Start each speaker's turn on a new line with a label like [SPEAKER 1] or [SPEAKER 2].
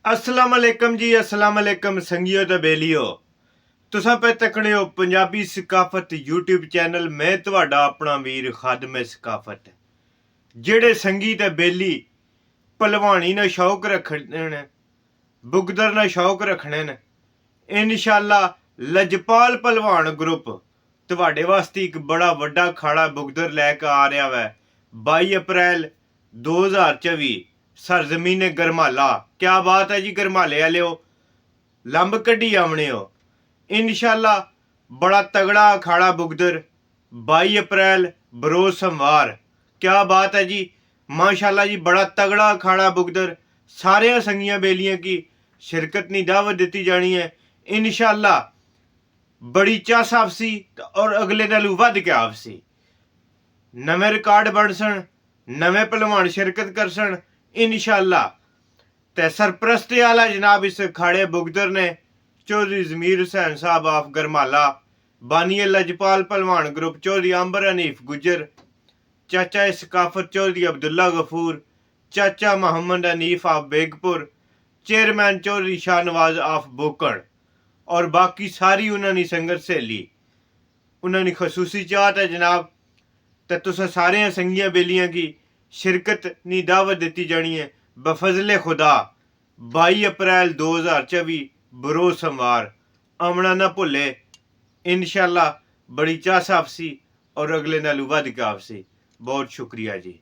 [SPEAKER 1] अस्सलाम वालेकुम जी, अस्सलाम वालेकुम संगियो ते बेलियो। तुसां पे तकने हो पंजाबी सकाफत यूट्यूब चैनल। मैं तुहाडा अपना वीर खादमे सकाफत। जेड़े संगी ते बेली भलवानी ना शौक रखने न, बुगदर ना शौक रखने न, इंशाअल्लाह लजपाल भलवान ग्रुप तुहाडे वास्ते एक बड़ा वड्डा अखाड़ा बुगदर लैके आ रहा वै 22 अप्रैल 2024 सरजमीन गरमाला। क्या बात है जी गरमाले वाले लंब कड्डी आवने हो। इंशाअल्लाह बड़ा तगड़ा अखाड़ा बुगदर 22 अप्रैल बरोज सोमवार। क्या बात है जी, माशाल्लाह जी, बड़ा तगड़ा अखाड़ा बुगदर। सारे संगियां बेलियां की शिरकत की दावत दी जानी है। इंशाअल्लाह बड़ी चास आपसी और अगले नालों वध के आपसी नवे रिकॉर्ड बन सन, नवे भलवान शिरकत कर सन इंशाअल्लाह। ते सरप्रस्ती आला जनाब इस अखाड़े बुगदर ने चौधरी जमीर हुसैन साहब ऑफ गरमाला, बानी लजपाल भलवान ग्रुप चौधरी अंबर हनीफ गुजर, चाचा सकाफत चौधरी अब्दुल्ला गफूर, चाचा Mohammad Hanif of Begpur, chairman Chaudhry Shahnawaz of Bokar और बाकी सारी उन्होंने संगत सहेली उन्होंने खसूसी चाहत है जनाब। तो तुसा सारे संगियां बेलियां की शिरकत की दावत दी जानी है बफजले खुदा 22 अप्रैल 2024 बरोज सोमवार। आमना ना भुले इंशाअल्लाह। बड़ी चास आपसी और अगले नालू वध के आपसी। बहुत शुक्रिया जी।